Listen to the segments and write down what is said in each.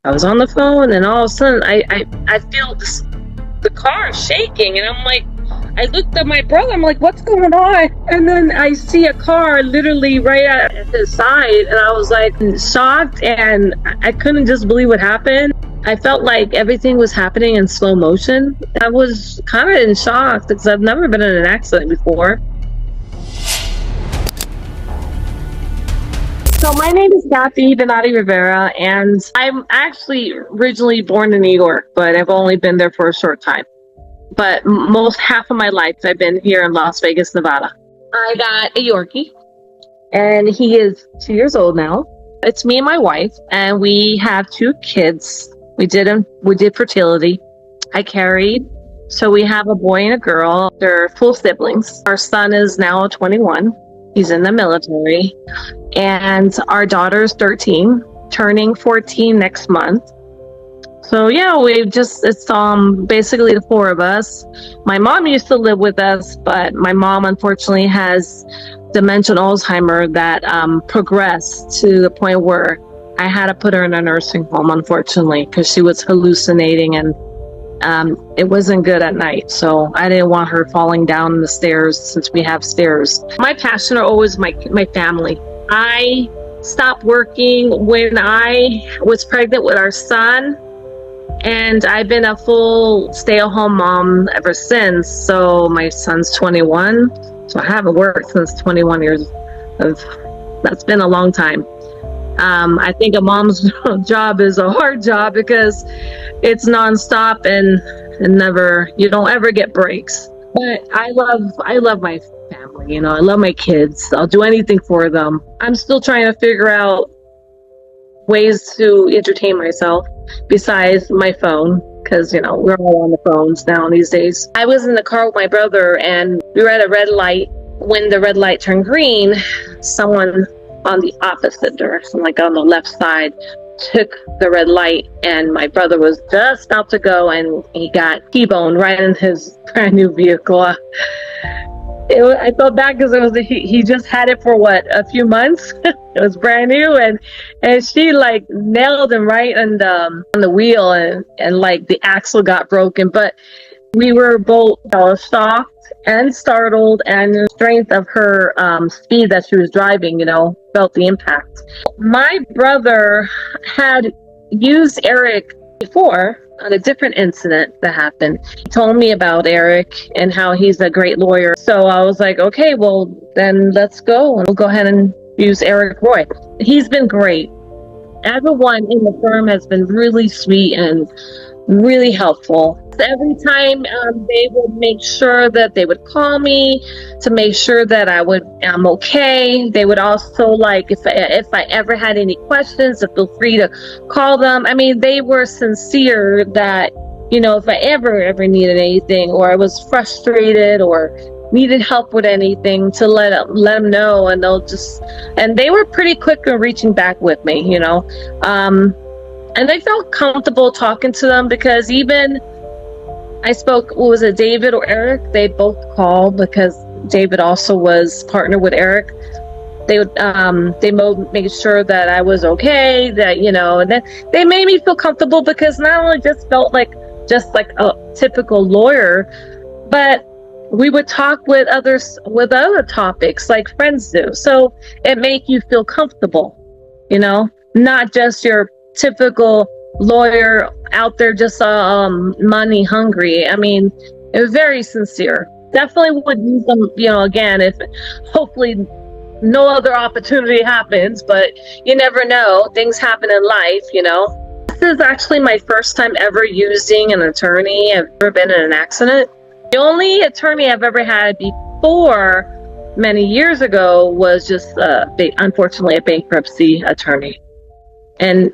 I was on the phone, and all of a sudden I feel this, the car shaking, and I'm like, I looked at my brother, I'm like, what's going on? And then I see a car literally right at his side, and I was like shocked, and I couldn't just believe what happened. I felt like everything was happening in slow motion. I was kind of in shock because I've never been in an accident before. So my name is Kathy Donati Rivera, and I'm actually originally born in New York, but I've only been there for a short time. But most half of my life, I've been here in Las Vegas, Nevada. I got a Yorkie, and he is 2 years old now. It's me and my wife, and we have two kids. We did fertility. I carried, so we have a boy and a girl. They're full siblings. Our son is now 21. He's in the military, and our daughter's 13, turning 14 next month. So yeah, it's basically the four of us. My mom used to live with us, but my mom unfortunately has dementia and Alzheimer that progressed to the point where I had to put her in a nursing home, unfortunately, because she was hallucinating, and it wasn't good at night. So I didn't want her falling down the stairs since we have stairs. My passion are always my family. I stopped working when I was pregnant with our son, and I've been a full stay-at-home mom ever since. So my son's 21, so I haven't worked since 21 years of, that's been a long time. I think a mom's job is a hard job because it's nonstop and you don't ever get breaks. But I love my family, I love my kids. I'll do anything for them. I'm still trying to figure out ways to entertain myself besides my phone, because we're all on the phones now these days. I was in the car with my brother, and we were at a red light. When the red light turned green, someone on the opposite direction, like on the left side, took the red light, and my brother was just about to go, and he got T-boned right in his brand new vehicle. I felt bad because he just had it for a few months. It was brand new, and she like nailed him right on the wheel, and like the axle got broken. But we were both shocked and startled, and the strength of her speed that she was driving, felt the impact. My brother had used Eric before on a different incident that happened. He told me about Eric and how he's a great lawyer. So I was like, okay, well then let's go, and we'll go ahead and use Eric Roy. He's been great. Everyone in the firm has been really sweet and really helpful. Every time they would make sure that they would call me to make sure that I'm okay. They would also, like, if I ever had any questions, to feel free to call them. I mean, they were sincere that, if I ever needed anything, or I was frustrated or needed help with anything, to let them know, and they were pretty quick in reaching back with me, and I felt comfortable talking to them, because even I spoke, was it David or Eric? They both called because David also was partnered with Eric. They made sure that I was okay, that, and then they made me feel comfortable, because not only just felt like a typical lawyer, but we would talk with other topics like friends do. So it made you feel comfortable, not just your typical lawyer out there just money hungry. I mean, it was very sincere. Definitely would use them, again, if hopefully no other opportunity happens, but you never know. Things happen in life, This is actually my first time ever using an attorney. I've never been in an accident. The only attorney I've ever had before many years ago was just unfortunately a bankruptcy attorney. And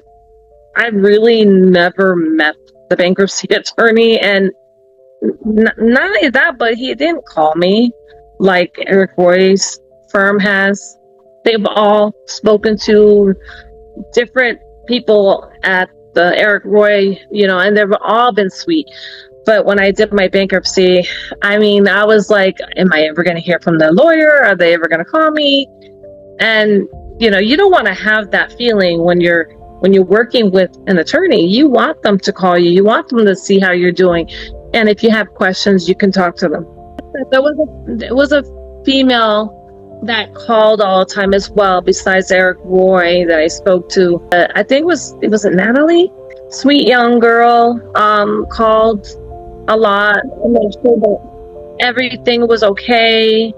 I really never met the bankruptcy attorney, and not only that, but he didn't call me like Eric Roy's firm has. They've all spoken to different people at the Eric Roy, and they've all been sweet. But when I did my bankruptcy, I mean, I was like, am I ever going to hear from the lawyer? Are they ever going to call me? And, you don't want to have that feeling when you're when you're working with an attorney, you want them to call you. You want them to see how you're doing. And if you have questions, you can talk to them. There was a female that called all the time as well, besides Eric Roy that I spoke to. I think it was Natalie? Sweet young girl, called a lot to make sure that everything was okay.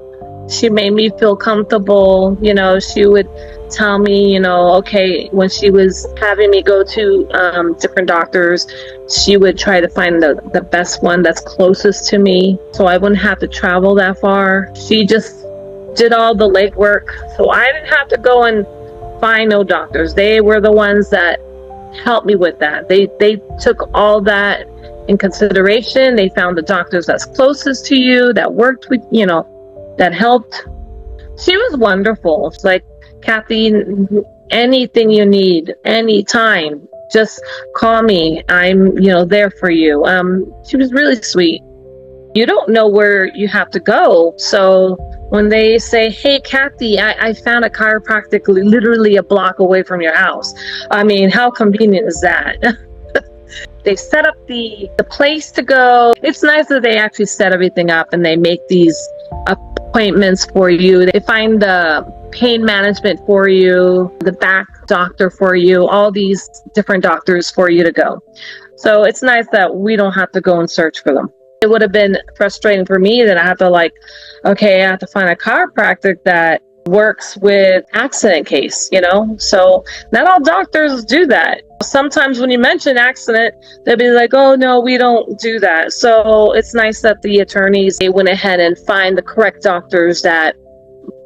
She made me feel comfortable. She would tell me, okay, when she was having me go to different doctors, she would try to find the best one that's closest to me so I wouldn't have to travel that far. She just did all the legwork, so I didn't have to go and find no doctors. They were the ones that helped me with that. They took all that in consideration. They found the doctors that's closest to you, that worked with, that helped. She was wonderful. It's like, Kathy, anything you need, anytime, just call me. I'm, there for you. She was really sweet. You don't know where you have to go. So when they say, hey, Kathy, I found a chiropractic literally a block away from your house. I mean, how convenient is that? They set up the place to go. It's nice that they actually set everything up and they make these appointments for you. They find the pain management for you, the back doctor for you, all these different doctors for you to go. So it's nice that we don't have to go and search for them. It would have been frustrating for me that I have to I have to find a chiropractic that works with accident case, So not all doctors do that. Sometimes when you mention accident, they'll be like, oh no, we don't do that. So it's nice that the attorneys, they went ahead and find the correct doctors that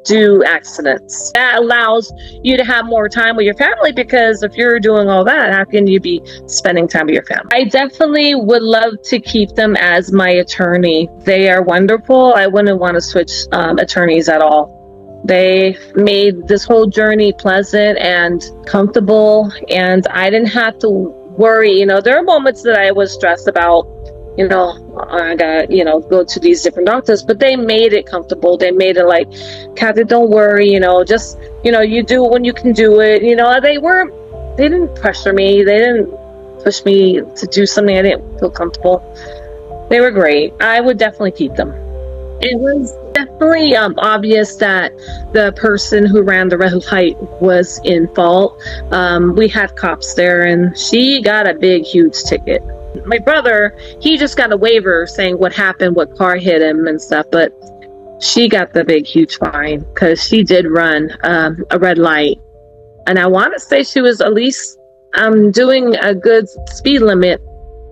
do accidents. That allows you to have more time with your family, because if you're doing all that, how can you be spending time with your family? I definitely would love to keep them as my attorney. They are wonderful. I wouldn't want to switch attorneys at all. They made this whole journey pleasant and comfortable, and I didn't have to worry. There are moments that I was stressed about, I got, go to these different doctors, but they made it comfortable. They made it like, Kathy, don't worry, just, you do it when you can do it. They didn't pressure me. They didn't push me to do something I didn't feel comfortable. They were great. I would definitely keep them. It was definitely obvious that the person who ran the red light was in fault. We had cops there, and she got a big, huge ticket. My brother, he just got a waiver saying what happened, what car hit him and stuff, but she got the big, huge fine because she did run a red light. And I want to say she was at least doing a good speed limit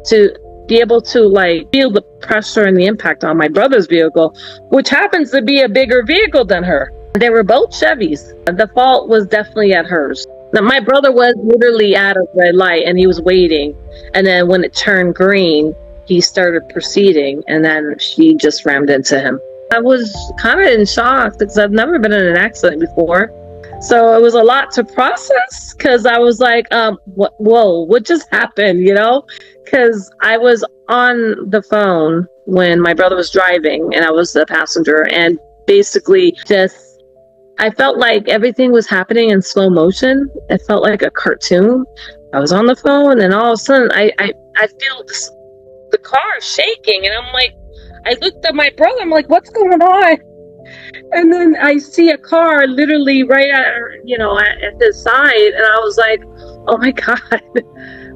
to be able to feel the pressure and the impact on my brother's vehicle, which happens to be a bigger vehicle than her. They were both Chevys. The fault was definitely at hers. Now, my brother was literally at a red light and he was waiting. And then when it turned green, he started proceeding, and then she just rammed into him. I was kind of in shock because I've never been in an accident before. So it was a lot to process, because I was like, what just happened, Because I was on the phone when my brother was driving and I was the passenger, and basically I felt like everything was happening in slow motion. It felt like a cartoon. I was on the phone, and all of a sudden I feel the car shaking, and I'm like, I looked at my brother, I'm like, what's going on? And then I see a car literally right at his side, and I was like, oh my God.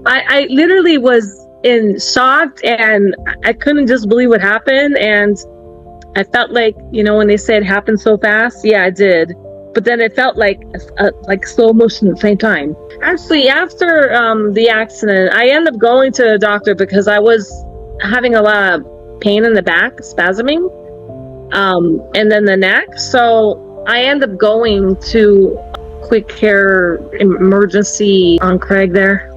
I literally was in shock, and I couldn't just believe what happened. And I felt like, when they said it happened so fast, yeah, it did. But then it felt like slow motion at the same time. Actually, after the accident, I ended up going to the doctor because I was having a lot of pain in the back, spasming. And then the neck. So I ended up going to quick care emergency on Craig there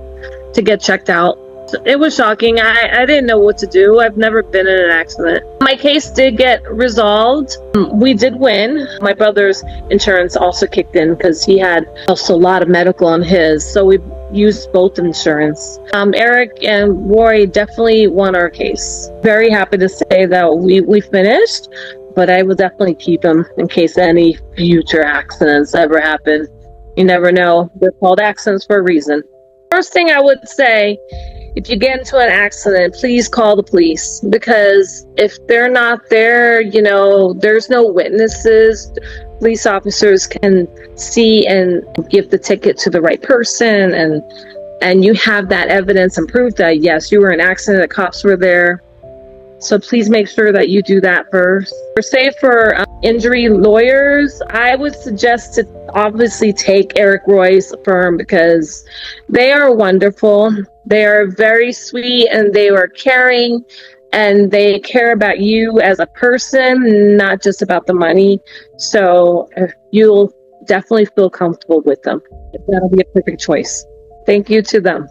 to get checked out. So it was shocking. I didn't know what to do. I've never been in an accident. My case did get resolved. We did win. My brother's insurance also kicked in because he had also a lot of medical on his. So we used both insurance. Eric and Roy definitely won our case. Very happy to say that we finished, but I will definitely keep them in case any future accidents ever happen. You never know. They're called accidents for a reason. First thing I would say, if you get into an accident, please call the police, because if they're not there, there's no witnesses. Police officers can see and give the ticket to the right person, and you have that evidence and proof that yes, you were in an accident, the cops were there. So please make sure that you do that first. For injury lawyers, I would suggest to obviously take Eric Roy's firm, because they are wonderful. They are very sweet, and they are caring, and they care about you as a person, not just about the money. So you'll definitely feel comfortable with them. That'll be a perfect choice. Thank you to them.